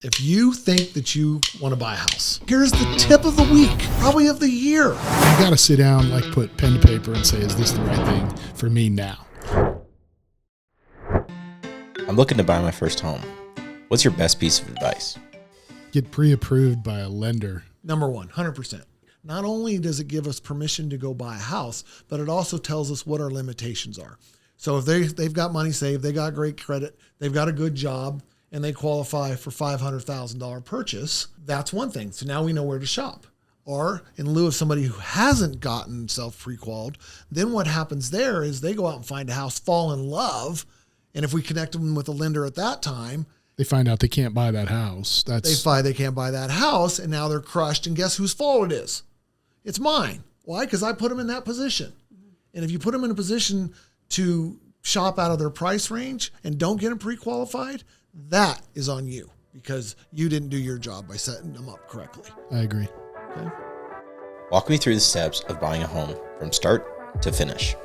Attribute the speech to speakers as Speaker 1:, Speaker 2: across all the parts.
Speaker 1: If you think that you want to buy a house, here's the tip of the week, probably of the year.
Speaker 2: You got to sit down, put pen to paper and say, is this the right thing for me now?
Speaker 3: I'm looking to buy my first home. What's your best piece of advice?
Speaker 2: Get pre-approved by a lender.
Speaker 1: Number one, 100%. Not only does it give us permission to go buy a house, but it also tells us what our limitations are. So if they've got money saved, they got great credit, they've got a good job, and they qualify for $500,000 purchase, that's one thing. So now we know where to shop. Or in lieu of somebody who hasn't gotten self-pre-qualified, then what happens there is they go out and find a house, fall in love, and if we connect them with a lender at that time,
Speaker 2: they find out they can't buy that house.
Speaker 1: They find they can't buy that house, and now they're crushed, and guess whose fault it is? It's mine. Why? Because I put them in that position. And if you put them in a position to shop out of their price range and don't get them pre-qualified, that is on you because you didn't do your job by setting them up correctly.
Speaker 2: I agree.
Speaker 1: Okay.
Speaker 3: Walk me through the steps of buying a home from start to finish.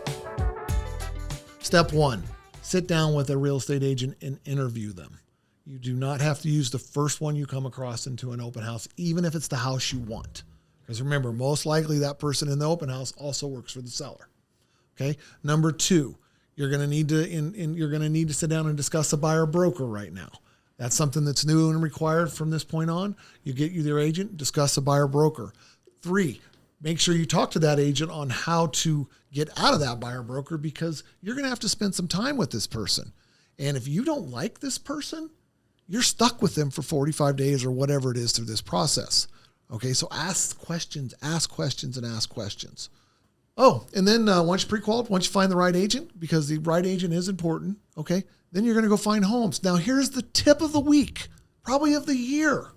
Speaker 1: Step one, sit down with a real estate agent and interview them. You do not have to use the first one you come across into an open house, even if it's the house you want. Because remember, most likely that person in the open house also works for the seller. Okay. Number two, you're going to need to sit down and discuss a buyer broker right now. That's something that's new and required from this point on. You get your agent, discuss a buyer broker. Three, make sure you talk to that agent on how to get out of that buyer broker because you're going to have to spend some time with this person. And if you don't like this person, you're stuck with them for 45 days or whatever it is through this process. Okay, so ask questions, and ask questions. Oh, and then once you pre-qualified, once you find the right agent, because the right agent is important, okay, then you're going to go find homes. Now, here's the tip of the week, probably of the year.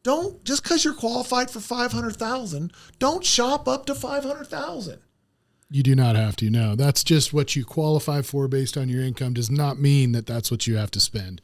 Speaker 1: Don't, just because you're qualified for $500,000, don't shop up to $500,000.
Speaker 2: You do not have to, no. That's just what you qualify for based on your income does not mean that that's what you have to spend.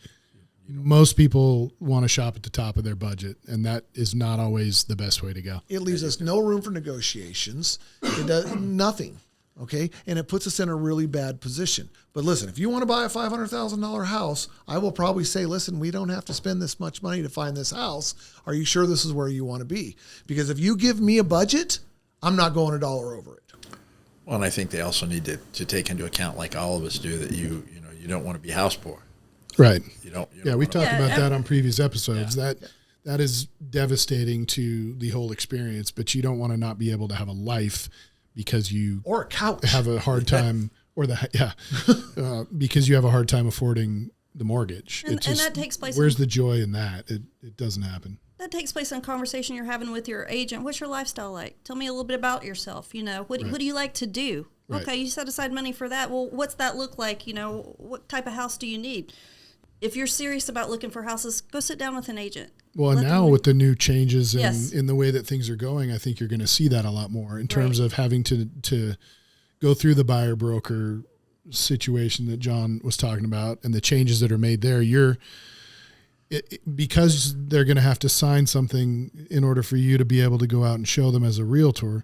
Speaker 2: Most people want to shop at the top of their budget, and that is not always the best way to go.
Speaker 1: It leaves us no room for negotiations. It does nothing, okay? And it puts us in a really bad position. But listen, if you want to buy a $500,000 house, I will probably say, listen, we don't have to spend this much money to find this house. Are you sure this is where you want to be? Because if you give me a budget, I'm not going a dollar over it.
Speaker 4: Well, and I think they also need to take into account, like all of us do, that you don't want to be house poor.
Speaker 2: Right.
Speaker 4: You don't
Speaker 2: we talked about that on previous episodes.
Speaker 4: Yeah.
Speaker 2: That is devastating to the whole experience, but you don't want to not be able to have a life because you
Speaker 1: or a couch
Speaker 2: have a hard time because you have a hard time affording the mortgage.
Speaker 5: And that takes place.
Speaker 2: Where's the joy in that? It doesn't happen.
Speaker 5: That takes place in a conversation you're having with your agent. What's your lifestyle like? Tell me a little bit about yourself. What do you like to do?
Speaker 2: Right.
Speaker 5: Okay, you set aside money for that. Well, what's that look like? What type of house do you need? If you're serious about looking for houses, go sit down with an agent.
Speaker 2: Well, and now with the new changes in the way that things are going, I think you're going to see that a lot more in terms of having to go through the buyer broker situation that John was talking about and the changes that are made there. Because they're going to have to sign something in order for you to be able to go out and show them as a realtor,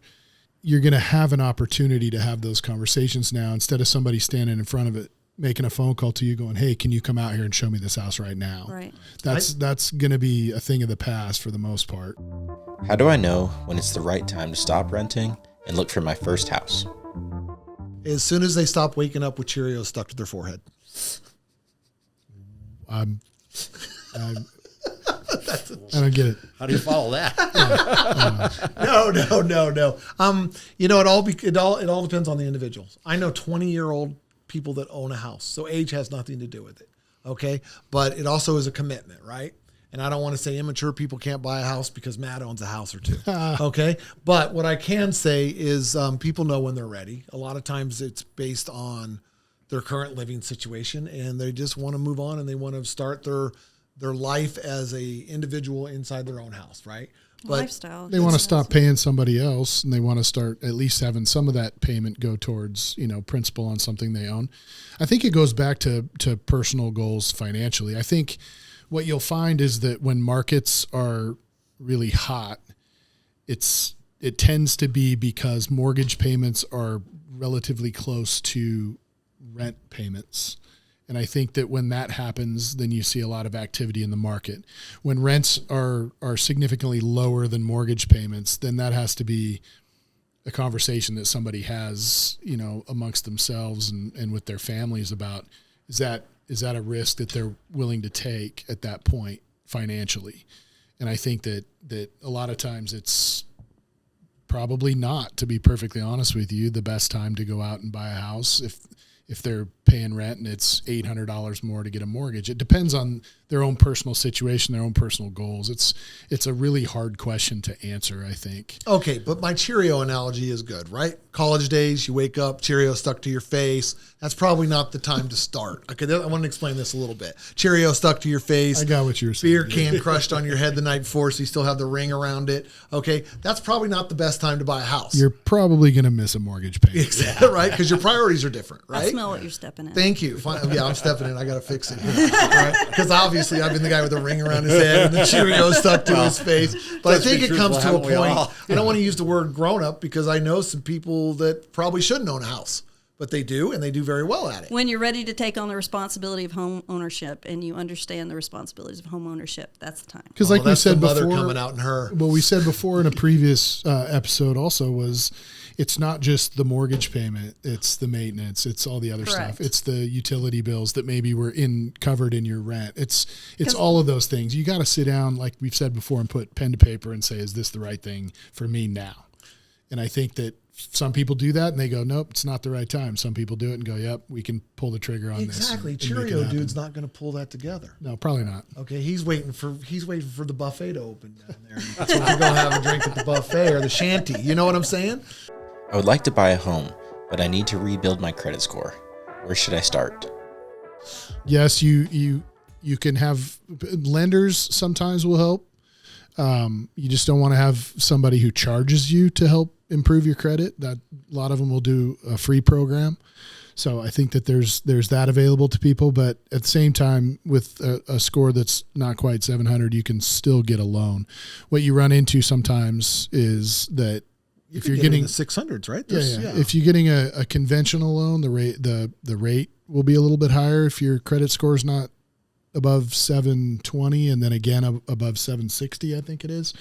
Speaker 2: you're going to have an opportunity to have those conversations now instead of somebody standing in front of it making a phone call to you going, hey, can you come out here and show me this house right now?
Speaker 5: Right.
Speaker 2: That's going to be a thing of the past for the most part.
Speaker 3: How do I know when it's the right time to stop renting and look for my first house?
Speaker 1: As soon as they stop waking up with Cheerios stuck to their forehead.
Speaker 2: I don't get it.
Speaker 4: How do you follow that?
Speaker 1: No. It all depends on the individuals. I know 20-year-old people that own a house. So age has nothing to do with it. Okay. But it also is a commitment, right? And I don't want to say immature people can't buy a house because Matt owns a house or two. Okay. But what I can say is people know when they're ready. A lot of times it's based on their current living situation and they just want to move on and they want to start their life as a individual inside their own house, right? But
Speaker 5: lifestyle.
Speaker 2: They want to stop paying somebody else and they want to start at least having some of that payment go towards, principal on something they own. I think it goes back to personal goals financially. I think what you'll find is that when markets are really hot, it tends to be because mortgage payments are relatively close to rent payments. And I think that when that happens, then you see a lot of activity in the market. When rents are significantly lower than mortgage payments, then that has to be a conversation that somebody has, amongst themselves and with their families about, is that a risk that they're willing to take at that point financially? And I think that a lot of times it's probably not, to be perfectly honest with you, the best time to go out and buy a house if they're paying rent and it's $800 more to get a mortgage. It depends on their own personal situation, their own personal goals. It's a really hard question to answer, I think.
Speaker 1: Okay, but my Cheerio analogy is good, right? College days, you wake up, Cheerio stuck to your face. That's probably not the time to start. Okay, I want to explain this a little bit. Cheerio stuck to your face.
Speaker 2: I got what you were saying.
Speaker 1: Beer can crushed on your head the night before, so you still have the ring around it. Okay, that's probably not the best time to buy a house.
Speaker 2: You're probably going to miss a mortgage payment.
Speaker 1: Exactly, right? Because your priorities are different, right?
Speaker 5: I smell what you're stepping in.
Speaker 1: Thank you. Yeah, I'm stepping in. I got to fix it here. Because obviously I've been the guy with the ring around his head and the Cheerio stuck to his face. But I think it comes to a point. I don't want to use the word grown up because I know some people that probably shouldn't own a house, but they do, and they do very well at it.
Speaker 5: When you're ready to take on the responsibility of home ownership and you understand the responsibilities of home ownership, that's the time.
Speaker 2: Because like we said
Speaker 1: the mother
Speaker 2: before,
Speaker 1: coming out in her.
Speaker 2: What we said before in a previous episode also was, it's not just the mortgage payment, it's the maintenance, it's all the other
Speaker 5: Correct.
Speaker 2: stuff. It's the utility bills that maybe were covered in your rent. It's all of those things. You got to sit down, like we've said before, and put pen to paper and say, is this the right thing for me now? And I think that some people do that and they go, nope, it's not the right time. Some people do it and go, yep, we can pull the trigger on this.
Speaker 1: Exactly.
Speaker 2: and make it
Speaker 1: Cheerio
Speaker 2: happen.
Speaker 1: dude's not going to pull that together.
Speaker 2: No, probably not.
Speaker 1: Okay, he's waiting for the buffet to open down there. So we can go have a drink at the buffet or the shanty. You know what I'm saying?
Speaker 3: I would like to buy a home, but I need to rebuild my credit score. Where should I start?
Speaker 2: Yes, you can have lenders sometimes will help. You just don't want to have somebody who charges you to help improve your credit. That a lot of them will do a free program. So I think that there's that available to people, but at the same time, with a score that's not quite 700, you can still get a loan. What you run into sometimes is that if you're getting
Speaker 1: the 600s, right?
Speaker 2: yeah. If you're getting a conventional loan, the rate will be a little bit higher if your credit score is not above 720, and then again above 760, I think it is.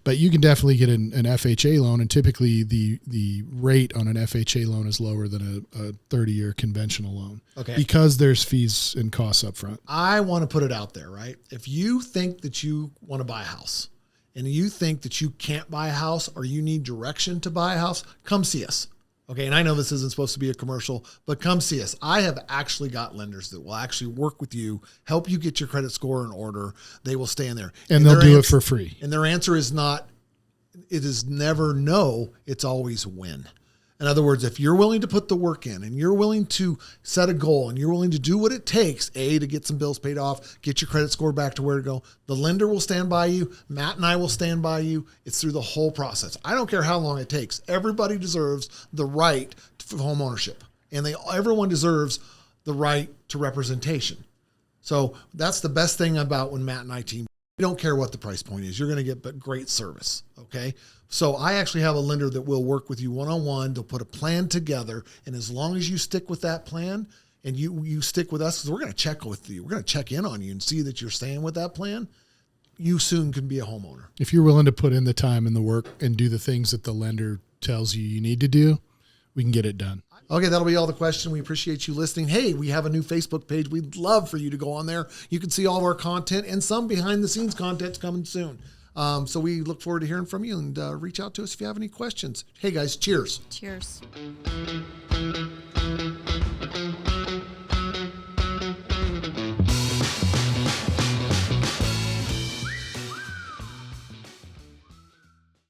Speaker 2: But you can definitely get an FHA loan, and typically the rate on an FHA loan is lower than a 30-year conventional loan.
Speaker 1: Okay.
Speaker 2: Because there's fees and costs up front.
Speaker 1: I want to put it out there, right? If you think that you want to buy a house and you think that you can't buy a house or you need direction to buy a house, come see us. Okay, and I know this isn't supposed to be a commercial, but come see us. I have actually got lenders that will actually work with you, help you get your credit score in order. They will stand there.
Speaker 2: And they'll do it for free.
Speaker 1: And their answer is not, it is never no, it's always when. In other words, if you're willing to put the work in and you're willing to set a goal and you're willing to do what it takes, to get some bills paid off, get your credit score back to where to go, the lender will stand by you. Matt and I will stand by you. It's through the whole process. I don't care how long it takes. Everybody deserves the right to home ownership, and everyone deserves the right to representation. So that's the best thing about when Matt and I team. We don't care what the price point is. You're going to get great service. Okay. So I actually have a lender that will work with you one-on-one. They'll put a plan together. And as long as you stick with that plan and you stick with us, because we're going to check with you. We're going to check in on you and see that you're staying with that plan. You soon can be a homeowner.
Speaker 2: If you're willing to put in the time and the work and do the things that the lender tells you need to do, we can get it done.
Speaker 1: Okay, that'll be all the question. We appreciate you listening. Hey, we have a new Facebook page. We'd love for you to go on there. You can see all of our content and some behind-the-scenes content's coming soon. So we look forward to hearing from you, and reach out to us if you have any questions. Hey, guys, cheers.
Speaker 5: Cheers.